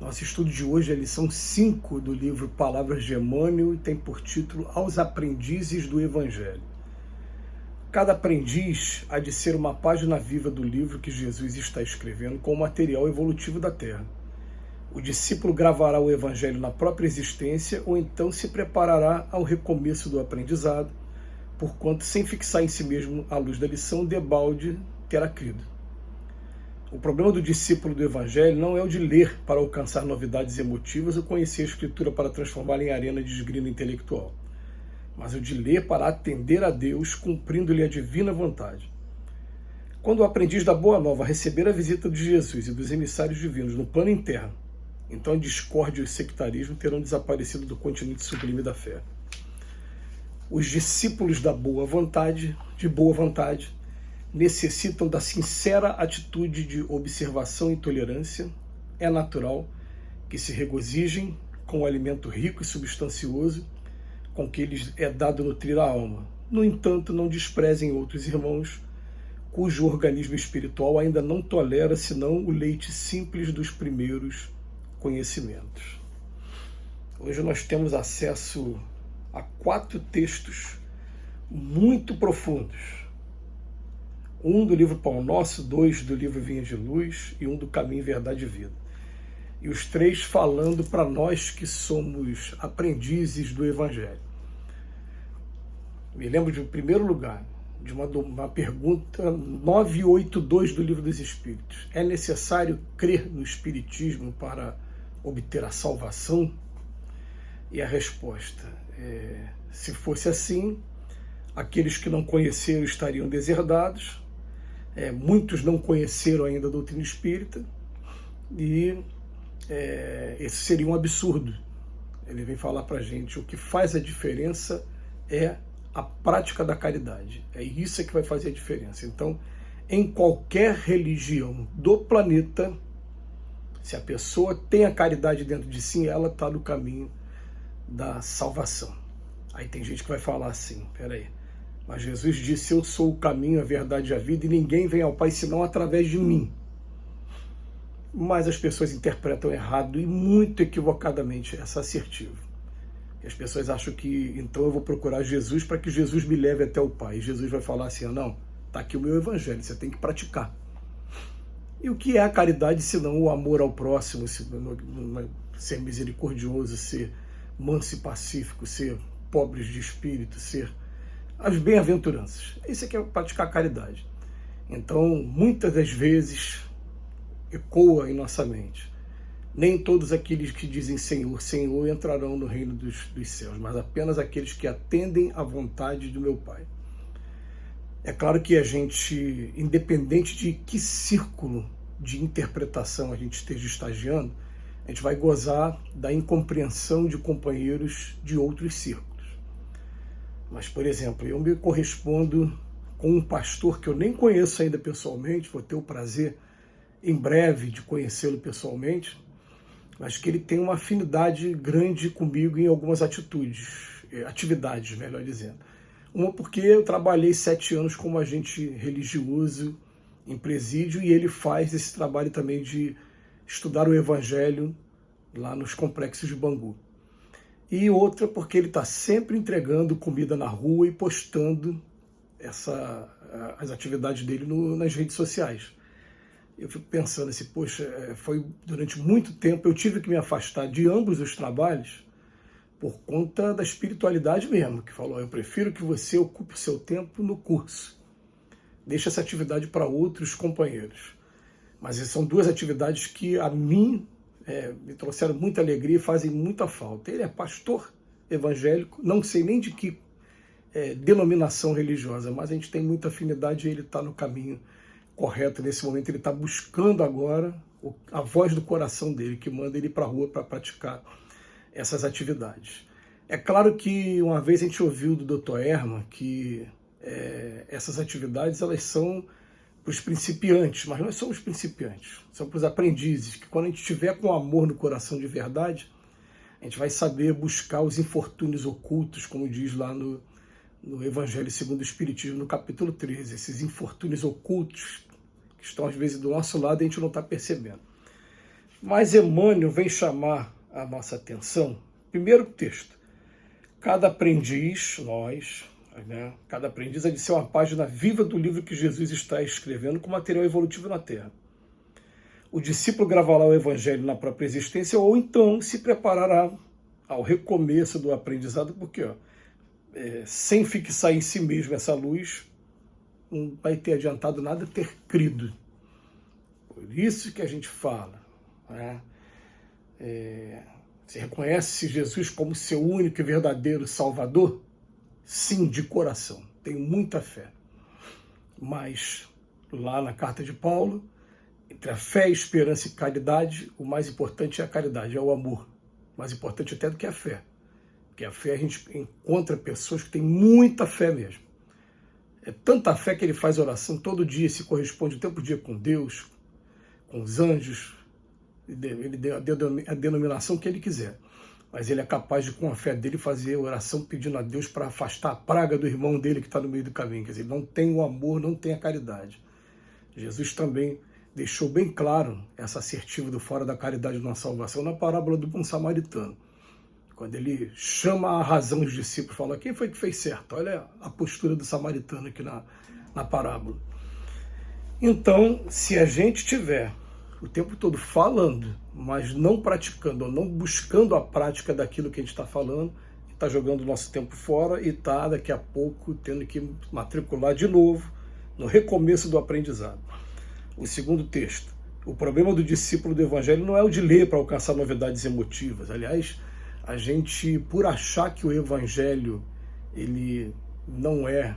Nosso estudo de hoje é a lição 5 do livro Palavras de Emmanuel e tem por título Aos Aprendizes do Evangelho. Cada aprendiz há de ser uma página viva do livro que Jesus está escrevendo com o material evolutivo da Terra. O discípulo gravará o Evangelho na própria existência ou então se preparará ao recomeço do aprendizado, porquanto, sem fixar em si mesmo a luz da lição, debalde terá crido. O problema do discípulo do Evangelho não é o de ler para alcançar novidades emotivas ou conhecer a Escritura para transformá-la em arena de esgrima intelectual, mas o de ler para atender a Deus, cumprindo-lhe a divina vontade. Quando o aprendiz da Boa Nova receber a visita de Jesus e dos emissários divinos no plano interno, então a discórdia e o sectarismo terão desaparecido do continente sublime da fé. Os discípulos de boa vontade, necessitam da sincera atitude de observação e tolerância. É natural que se regozijem com o alimento rico e substancioso com que lhes é dado nutrir a alma. No entanto, não desprezem outros irmãos cujo organismo espiritual ainda não tolera senão o leite simples dos primeiros conhecimentos. Hoje nós temos acesso a 4 textos muito profundos. Um do livro Pão Nosso, 2 do livro Vinha de Luz e 1 do Caminho, Verdade e Vida. E os 3 falando para nós que somos aprendizes do Evangelho. Me lembro de, em primeiro lugar, de uma pergunta 982 do Livro dos Espíritos. É necessário crer no Espiritismo para obter a salvação? E a resposta é: se fosse assim, aqueles que não conheceram estariam deserdados. Muitos não conheceram ainda a doutrina espírita e esse seria um absurdo. Ele vem falar para a gente: o que faz a diferença é a prática da caridade. É isso que vai fazer a diferença. Então, em qualquer religião do planeta, se a pessoa tem a caridade dentro de si, ela está no caminho da salvação. Aí tem gente que vai falar assim: peraí, mas Jesus disse: eu sou o caminho, a verdade e a vida, e ninguém vem ao Pai senão através de mim. Mas as pessoas interpretam errado e muito equivocadamente essa assertiva. E as pessoas acham que então eu vou procurar Jesus para que Jesus me leve até o Pai. E Jesus vai falar assim: não, está aqui o meu Evangelho, você tem que praticar. E o que é a caridade senão o amor ao próximo, ser misericordioso, ser manso e pacífico, ser pobres de espírito, ser as bem-aventuranças? Isso é praticar a caridade. Então, muitas das vezes, ecoa em nossa mente: nem todos aqueles que dizem Senhor, Senhor entrarão no reino dos céus, mas apenas aqueles que atendem à vontade do meu Pai. É claro que a gente, independente de que círculo de interpretação a gente esteja estagiando, a gente vai gozar da incompreensão de companheiros de outros círculos. Mas, por exemplo, eu me correspondo com um pastor que eu nem conheço ainda pessoalmente, vou ter o prazer em breve de conhecê-lo pessoalmente, mas que ele tem uma afinidade grande comigo em algumas atividades, melhor dizendo. Uma porque eu trabalhei 7 anos como agente religioso em presídio e ele faz esse trabalho também de estudar o Evangelho lá nos complexos de Bangu. E outra porque ele está sempre entregando comida na rua e postando as atividades dele nas redes sociais. Eu fico pensando assim, poxa, foi durante muito tempo, eu tive que me afastar de ambos os trabalhos por conta da espiritualidade mesmo, que falou: eu prefiro que você ocupe o seu tempo no curso. Deixa essa atividade para outros companheiros. Mas são 2 atividades que a mim me trouxeram muita alegria e fazem muita falta. Ele é pastor evangélico, não sei nem de que denominação religiosa, mas a gente tem muita afinidade e ele está no caminho correto nesse momento. Ele está buscando agora a voz do coração dele, que manda ele para a rua para praticar essas atividades. É claro que uma vez a gente ouviu do Dr. Herman que essas atividades elas são para os principiantes, mas nós somos principiantes, são para os aprendizes, que quando a gente estiver com amor no coração de verdade, a gente vai saber buscar os infortúnios ocultos, como diz lá no Evangelho segundo o Espiritismo, no capítulo 13, esses infortúnios ocultos que estão às vezes do nosso lado e a gente não está percebendo. Mas Emmanuel vem chamar a nossa atenção. Primeiro texto. Cada aprendiz, nós, né, cada aprendiz é de ser uma página viva do livro que Jesus está escrevendo com material evolutivo na Terra. O discípulo gravará o Evangelho na própria existência ou então se preparará ao recomeço do aprendizado, porque sem fixar em si mesmo essa luz, não vai ter adiantado nada ter crido. Por isso que a gente fala, né? Você reconhece Jesus como seu único e verdadeiro Salvador? Sim, de coração. Tenho muita fé. Mas, lá na carta de Paulo, entre a fé, esperança e caridade, o mais importante é a caridade, é o amor. Mais importante até do que a fé. Porque a fé a gente encontra pessoas que têm muita fé mesmo. É tanta fé que ele faz oração todo dia, se corresponde o tempo dia com Deus, com os anjos. Ele deu a denominação que ele quiser. Mas ele é capaz de, com a fé dele, fazer oração pedindo a Deus para afastar a praga do irmão dele que está no meio do caminho. Quer dizer, ele não tem o amor, não tem a caridade. Jesus também deixou bem claro essa assertiva do fora da caridade na salvação na parábola do bom samaritano. Quando ele chama a razão dos discípulos, fala, quem foi que fez certo? Olha a postura do samaritano aqui na parábola. Então, se a gente tiver o tempo todo falando, mas não praticando, ou não buscando a prática daquilo que a gente está falando, está jogando o nosso tempo fora e está, daqui a pouco, tendo que matricular de novo no recomeço do aprendizado. O segundo texto. O problema do discípulo do Evangelho não é o de ler para alcançar novidades emotivas. Aliás, a gente, por achar que o Evangelho ele não é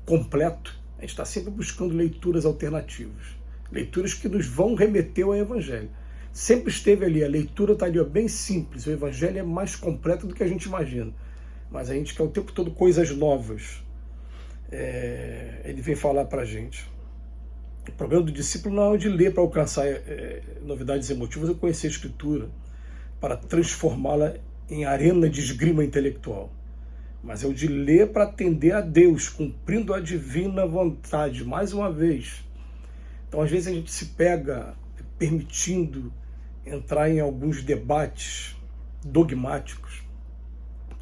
completo, a gente está sempre buscando leituras alternativas. Leituras que nos vão remeter ao Evangelho. Sempre esteve ali, a leitura está ali, bem simples. O Evangelho é mais completo do que a gente imagina. Mas a gente quer o tempo todo coisas novas. Ele vem falar para a gente. O problema do discípulo não é o de ler para alcançar novidades emotivas ou conhecer a Escritura, para transformá-la em arena de esgrima intelectual. Mas é o de ler para atender a Deus, cumprindo a divina vontade, mais uma vez. Então, às vezes, a gente se pega permitindo entrar em alguns debates dogmáticos,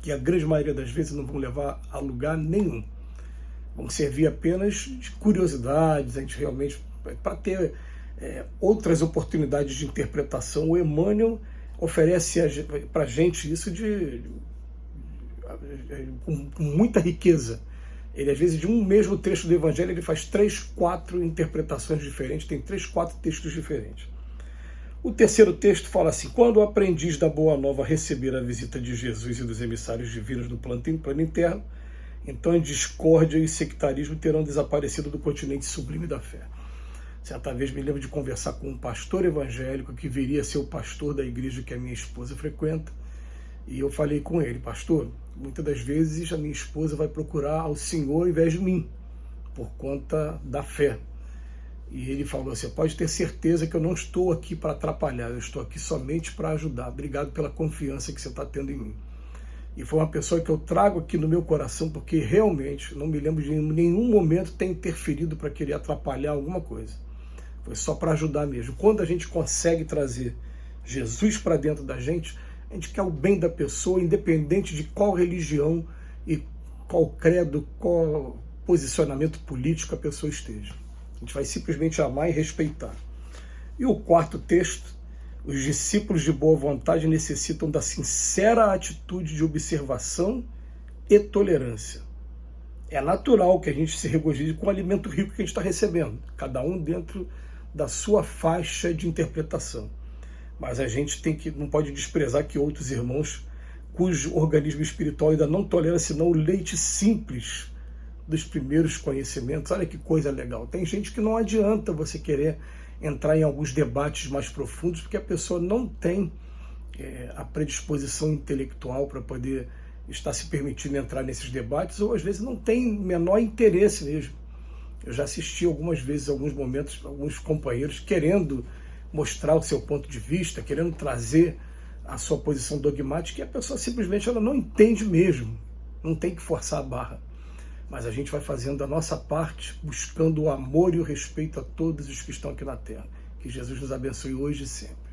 que a grande maioria das vezes não vão levar a lugar nenhum. Vão servir apenas de curiosidades, a gente realmente, para ter outras oportunidades de interpretação. O Emmanuel oferece para a gente isso com muita riqueza. Ele, às vezes, de um mesmo texto do Evangelho, ele faz 3, 4 interpretações diferentes, tem 3, 4 textos diferentes. O terceiro texto fala assim, quando o aprendiz da Boa Nova receber a visita de Jesus e dos emissários divinos do plano interno, então a discórdia e o sectarismo terão desaparecido do continente sublime da fé. Certa vez me lembro de conversar com um pastor evangélico que viria a ser o pastor da igreja que a minha esposa frequenta, e eu falei com ele, pastor, muitas das vezes a minha esposa vai procurar ao Senhor ao invés de mim, por conta da fé. E ele falou, você pode ter certeza que eu não estou aqui para atrapalhar, eu estou aqui somente para ajudar. Obrigado pela confiança que você está tendo em mim. E foi uma pessoa que eu trago aqui no meu coração, porque realmente não me lembro de nenhum momento ter interferido para querer atrapalhar alguma coisa. Foi só para ajudar mesmo. Quando a gente consegue trazer Jesus para dentro da gente, a gente quer o bem da pessoa, independente de qual religião e qual credo, qual posicionamento político a pessoa esteja. A gente vai simplesmente amar e respeitar. E o quarto texto, os discípulos de boa vontade necessitam da sincera atitude de observação e tolerância. É natural que a gente se regozije com o alimento rico que a gente está recebendo, cada um dentro da sua faixa de interpretação. Mas a gente não pode desprezar que outros irmãos, cujo organismo espiritual ainda não tolera senão o leite simples dos primeiros conhecimentos. Olha que coisa legal. Tem gente que não adianta você querer entrar em alguns debates mais profundos, porque a pessoa não tem a predisposição intelectual para poder estar se permitindo entrar nesses debates, ou às vezes não tem menor interesse mesmo. Eu já assisti algumas vezes, alguns momentos, alguns companheiros querendo mostrar o seu ponto de vista, querendo trazer a sua posição dogmática, e a pessoa simplesmente ela não entende mesmo, não tem que forçar a barra. Mas a gente vai fazendo a nossa parte, buscando o amor e o respeito a todos os que estão aqui na Terra. Que Que Jesus nos abençoe hoje e sempre.